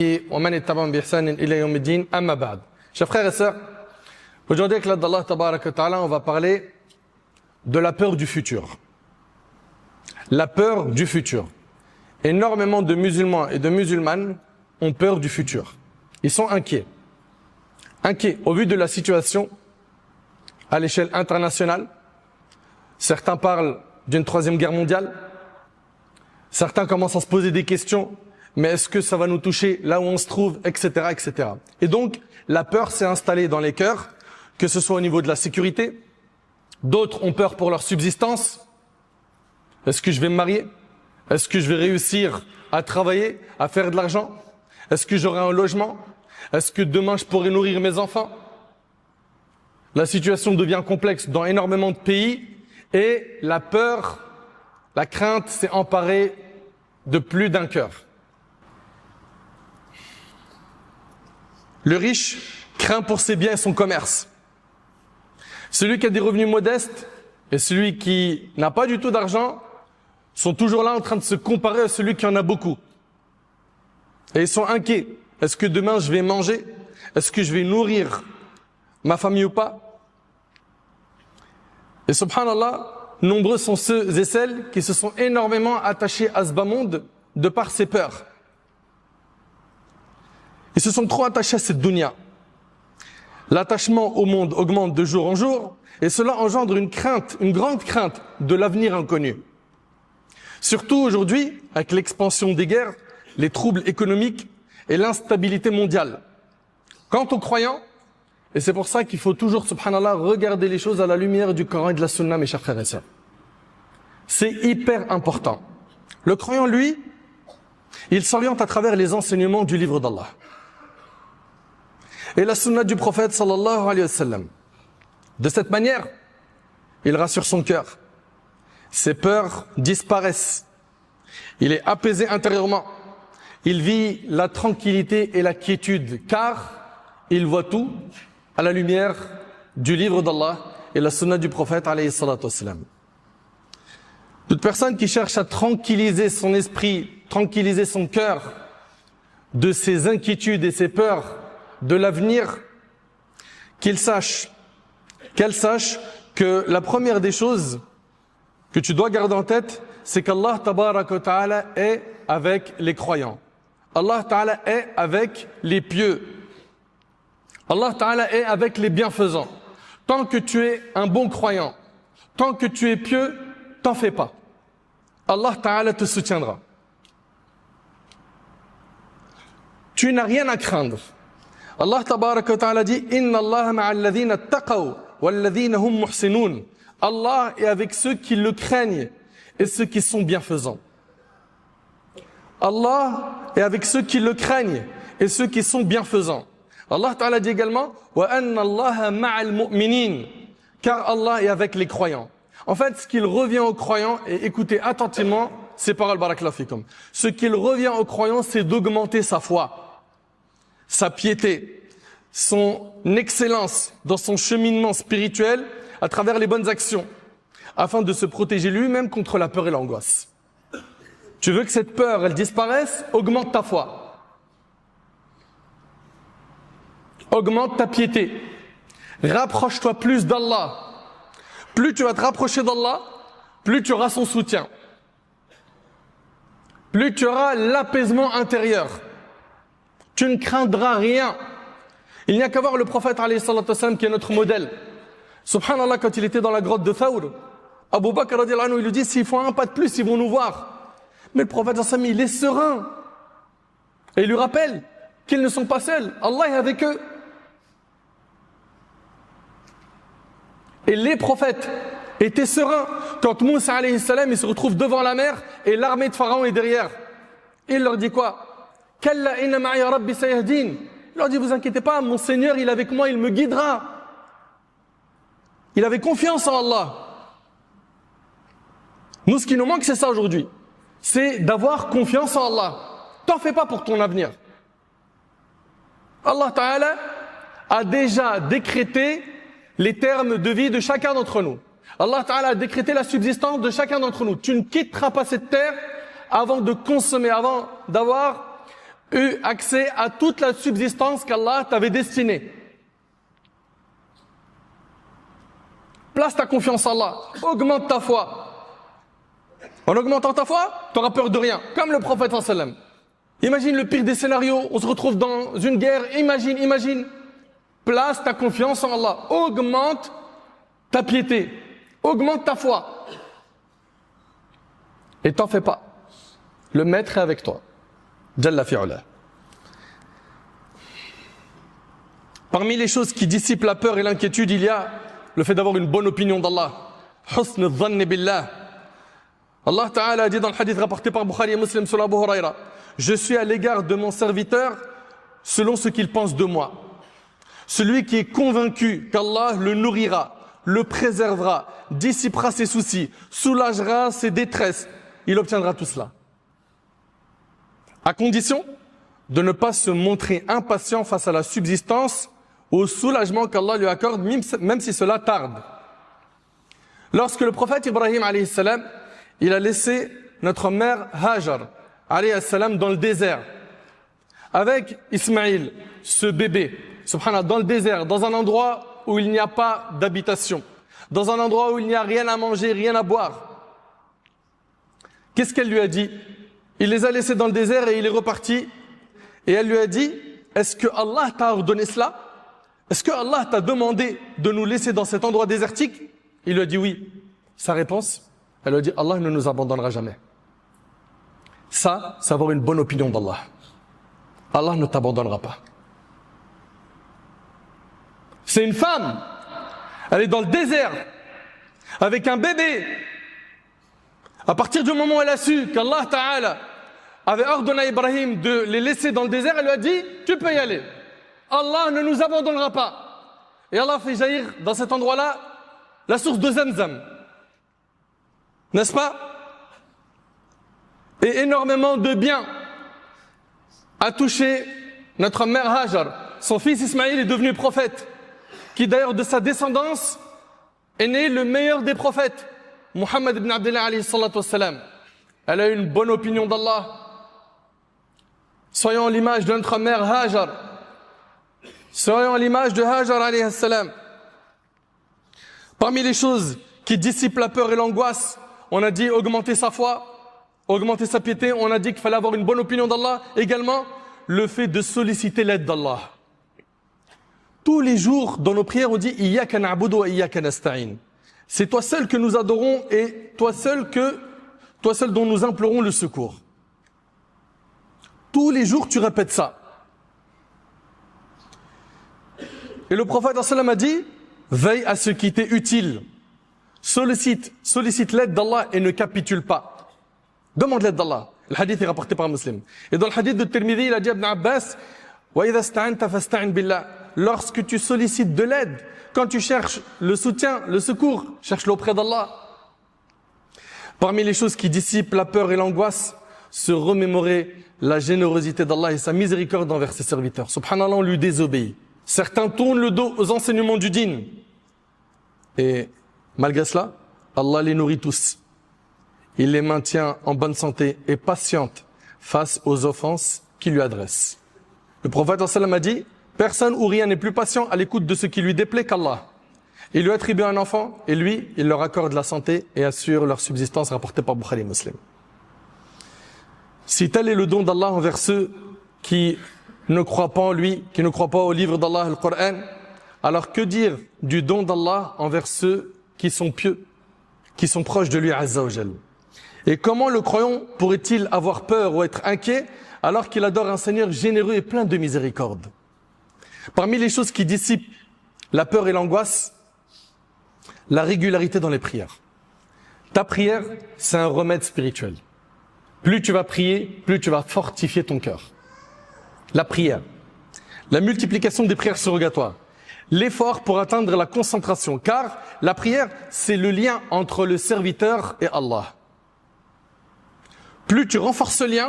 Chers frères et sœurs, aujourd'hui avec l'aide d'Allah Tabaraka wa Ta'ala, on va parler de la peur du futur. La peur du futur. Énormément de musulmans et de musulmanes ont peur du futur. Ils sont inquiets. Inquiets au vu de la situation à l'échelle internationale. Certains parlent d'une troisième guerre mondiale. Certains commencent à se poser des questions. Mais est-ce que ça va nous toucher là où on se trouve, etc., etc. Et donc, la peur s'est installée dans les cœurs, que ce soit au niveau de la sécurité. D'autres ont peur pour leur subsistance. Est-ce que je vais me marier? Est-ce que je vais réussir à travailler, à faire de l'argent? Est-ce que j'aurai un logement? Est-ce que demain je pourrai nourrir mes enfants? La situation devient complexe dans énormément de pays et la peur, la crainte s'est emparée de plus d'un cœur. Le riche craint pour ses biens et son commerce. Celui qui a des revenus modestes et celui qui n'a pas du tout d'argent sont toujours là en train de se comparer à celui qui en a beaucoup. Et ils sont inquiets. Est-ce que demain je vais manger? Est-ce que je vais nourrir ma famille ou pas? Et subhanallah, nombreux sont ceux et celles qui se sont énormément attachés à ce bas monde de par ses peurs. Ils se sont trop attachés à cette dunya. L'attachement au monde augmente de jour en jour et cela engendre une crainte, une grande crainte de l'avenir inconnu. Surtout aujourd'hui, avec l'expansion des guerres, les troubles économiques et l'instabilité mondiale. Quant aux croyants, et c'est pour ça qu'il faut toujours, subhanallah, regarder les choses à la lumière du Coran et de la Sunna, mes chers frères et sœurs. C'est hyper important. Le croyant, lui, il s'oriente à travers les enseignements du livre d'Allah. Et la sunna du prophète sallallahu alayhi wa sallam. De cette manière, il rassure son cœur. Ses peurs disparaissent. Il est apaisé intérieurement. Il vit la tranquillité et la quiétude, car il voit tout à la lumière du livre d'Allah et la sunna du prophète alayhi salatu wa sallam. Toute personne qui cherche à tranquilliser son esprit, tranquilliser son cœur de ses inquiétudes et ses peurs de l'avenir, qu'elle sache que la première des choses que tu dois garder en tête, c'est qu'Allah Tabaraka wa Ta'ala est avec les croyants. Allah Ta'ala est avec les pieux. Allah Ta'ala est avec les bienfaisants. Tant que tu es un bon croyant, tant que tu es pieux, t'en fais pas. Allah Ta'ala te soutiendra. Tu n'as rien à craindre. Allah Tabaraka wa Ta'ala dit Inna Allah ma'al ladhina taqaw wal ladhina hum muhsinun. Allah est avec ceux qui le craignent et ceux qui sont bienfaisants. Allah est avec ceux qui le craignent et ceux qui sont bienfaisants. Allah Ta'ala dit également Wa anna Allah ma'al mu'minin. Car Allah est avec les croyants. En fait, ce qu'il revient aux croyants, et écoutez attentivement ces paroles, barakallahu fikum. Ce qu'il revient aux croyants, c'est d'augmenter sa foi, sa piété, son excellence dans son cheminement spirituel à travers les bonnes actions, afin de se protéger lui-même contre la peur et l'angoisse. Tu veux que cette peur, elle disparaisse? Augmente ta foi. Augmente ta piété. Rapproche-toi plus d'Allah. Plus tu vas te rapprocher d'Allah, plus tu auras son soutien. Plus tu auras l'apaisement intérieur. Tu ne craindras rien. Il n'y a qu'à voir le prophète alayhi salatu wassalam qui est notre modèle. Subhanallah, quand il était dans la grotte de Thawr, Abu Bakr radiallahu anhu, il lui dit s'ils font un pas de plus, ils vont nous voir. Mais le prophète sallallahu alayhi wa sallam, il est serein. Et il lui rappelle qu'ils ne sont pas seuls. Allah est avec eux. Et les prophètes étaient sereins quand Moussa alayhi salam, il se retrouve devant la mer et l'armée de Pharaon est derrière. Et il leur dit quoi? Kalla inna ma'i rabbi sayahdin. Il leur dit vous inquiétez pas, mon Seigneur il est avec moi, il me guidera. Il avait confiance en Allah. Nous ce qui nous manque c'est ça aujourd'hui. C'est d'avoir confiance en Allah. T'en fais pas pour ton avenir. Allah Ta'ala a déjà décrété les termes de vie de chacun d'entre nous. Allah Ta'ala a décrété la subsistance de chacun d'entre nous. Tu ne quitteras pas cette terre avant de consommer, avant d'avoir eu accès à toute la subsistance qu'Allah t'avait destinée. Place ta confiance en Allah, augmente ta foi. En augmentant ta foi, tu n'auras peur de rien, comme le prophète sallallahu alayhi wa sallam. Imagine le pire des scénarios, on se retrouve dans une guerre, imagine. Place ta confiance en Allah, augmente ta piété, augmente ta foi. Et t'en fais pas. Le maître est avec toi. Jalla fi'ula. Parmi les choses qui dissipent la peur et l'inquiétude, il y a le fait d'avoir une bonne opinion d'Allah. Husn al-dhann billah. Allah Ta'ala a dit dans le hadith rapporté par Bukhari et Muslim sur Abu Huraira, je suis à l'égard de mon serviteur selon ce qu'il pense de moi. Celui qui est convaincu qu'Allah le nourrira, le préservera, dissipera ses soucis, soulagera ses détresses, il obtiendra tout cela. À condition de ne pas se montrer impatient face à la subsistance, au soulagement qu'Allah lui accorde, même si cela tarde. Lorsque le prophète Ibrahim alayhi salam, il a laissé notre mère Hajar alayhi salam dans le désert, avec Ismaïl, ce bébé, subhanallah, dans le désert, dans un endroit où il n'y a pas d'habitation, dans un endroit où il n'y a rien à manger, rien à boire. Qu'est-ce qu'elle lui a dit? Il les a laissés dans le désert et il est reparti. Et elle lui a dit, est-ce que Allah t'a ordonné cela? Est-ce que Allah t'a demandé de nous laisser dans cet endroit désertique? Il lui a dit oui. Sa réponse, elle lui a dit, Allah ne nous abandonnera jamais. Ça, c'est avoir une bonne opinion d'Allah. Allah ne t'abandonnera pas. C'est une femme. Elle est dans le désert avec un bébé. À partir du moment où elle a su qu'Allah Ta'ala avait ordonné à Ibrahim de les laisser dans le désert, elle lui a dit, tu peux y aller. Allah ne nous abandonnera pas. Et Allah fait jaillir dans cet endroit-là la source de Zamzam. N'est-ce pas? Et énormément de biens a touché notre mère Hajar. Son fils Ismaïl est devenu prophète, qui d'ailleurs de sa descendance est né le meilleur des prophètes, Muhammad ibn Abdullah alayhi salatu wassalam. Elle a une bonne opinion d'Allah. Soyons l'image de notre mère Hajar. Soyons l'image de Hajar alayhi salam. Parmi les choses qui dissipent la peur et l'angoisse, on a dit augmenter sa foi, augmenter sa piété, on a dit qu'il fallait avoir une bonne opinion d'Allah. Également, le fait de solliciter l'aide d'Allah. Tous les jours, dans nos prières, on dit « Iyyaka na'budu wa iyyaka nasta'in ». C'est toi seul que nous adorons et toi seul dont nous implorons le secours. Tous les jours, tu répètes ça. Et le prophète sallallahu alayhi wa sallam a dit « Veille à ce qui t'est utile. Sollicite l'aide d'Allah et ne capitule pas. Demande l'aide d'Allah. » Le hadith est rapporté par un musulman. Et dans le hadith de Tirmidhi, il a dit à Ibn Abbas « Wa idha sta'anta fasta'in billah » Lorsque tu sollicites de l'aide, quand tu cherches le soutien, le secours, cherche-le auprès d'Allah. Parmi les choses qui dissipent la peur et l'angoisse, se remémorer la générosité d'Allah et sa miséricorde envers ses serviteurs. Subhanallah, on lui désobéit. Certains tournent le dos aux enseignements du dîn. Et malgré cela, Allah les nourrit tous. Il les maintient en bonne santé et patiente face aux offenses qu'il lui adresse. Le prophète sallallahu alayhi wa sallam a dit, personne ou rien n'est plus patient à l'écoute de ce qui lui déplaît qu'Allah. Il lui attribue un enfant et lui, il leur accorde la santé et assure leur subsistance rapportée par Bukhari et Muslim. Si tel est le don d'Allah envers ceux qui ne croient pas en lui, qui ne croient pas au livre d'Allah, le Coran, alors que dire du don d'Allah envers ceux qui sont pieux, qui sont proches de lui, Azza wa Jal? Et comment le croyant pourrait-il avoir peur ou être inquiet alors qu'il adore un Seigneur généreux et plein de miséricorde? Parmi les choses qui dissipent la peur et l'angoisse, la régularité dans les prières. Ta prière, c'est un remède spirituel. Plus tu vas prier, plus tu vas fortifier ton cœur. La prière, la multiplication des prières surrogatoires, l'effort pour atteindre la concentration, car la prière, c'est le lien entre le serviteur et Allah. Plus tu renforces ce lien,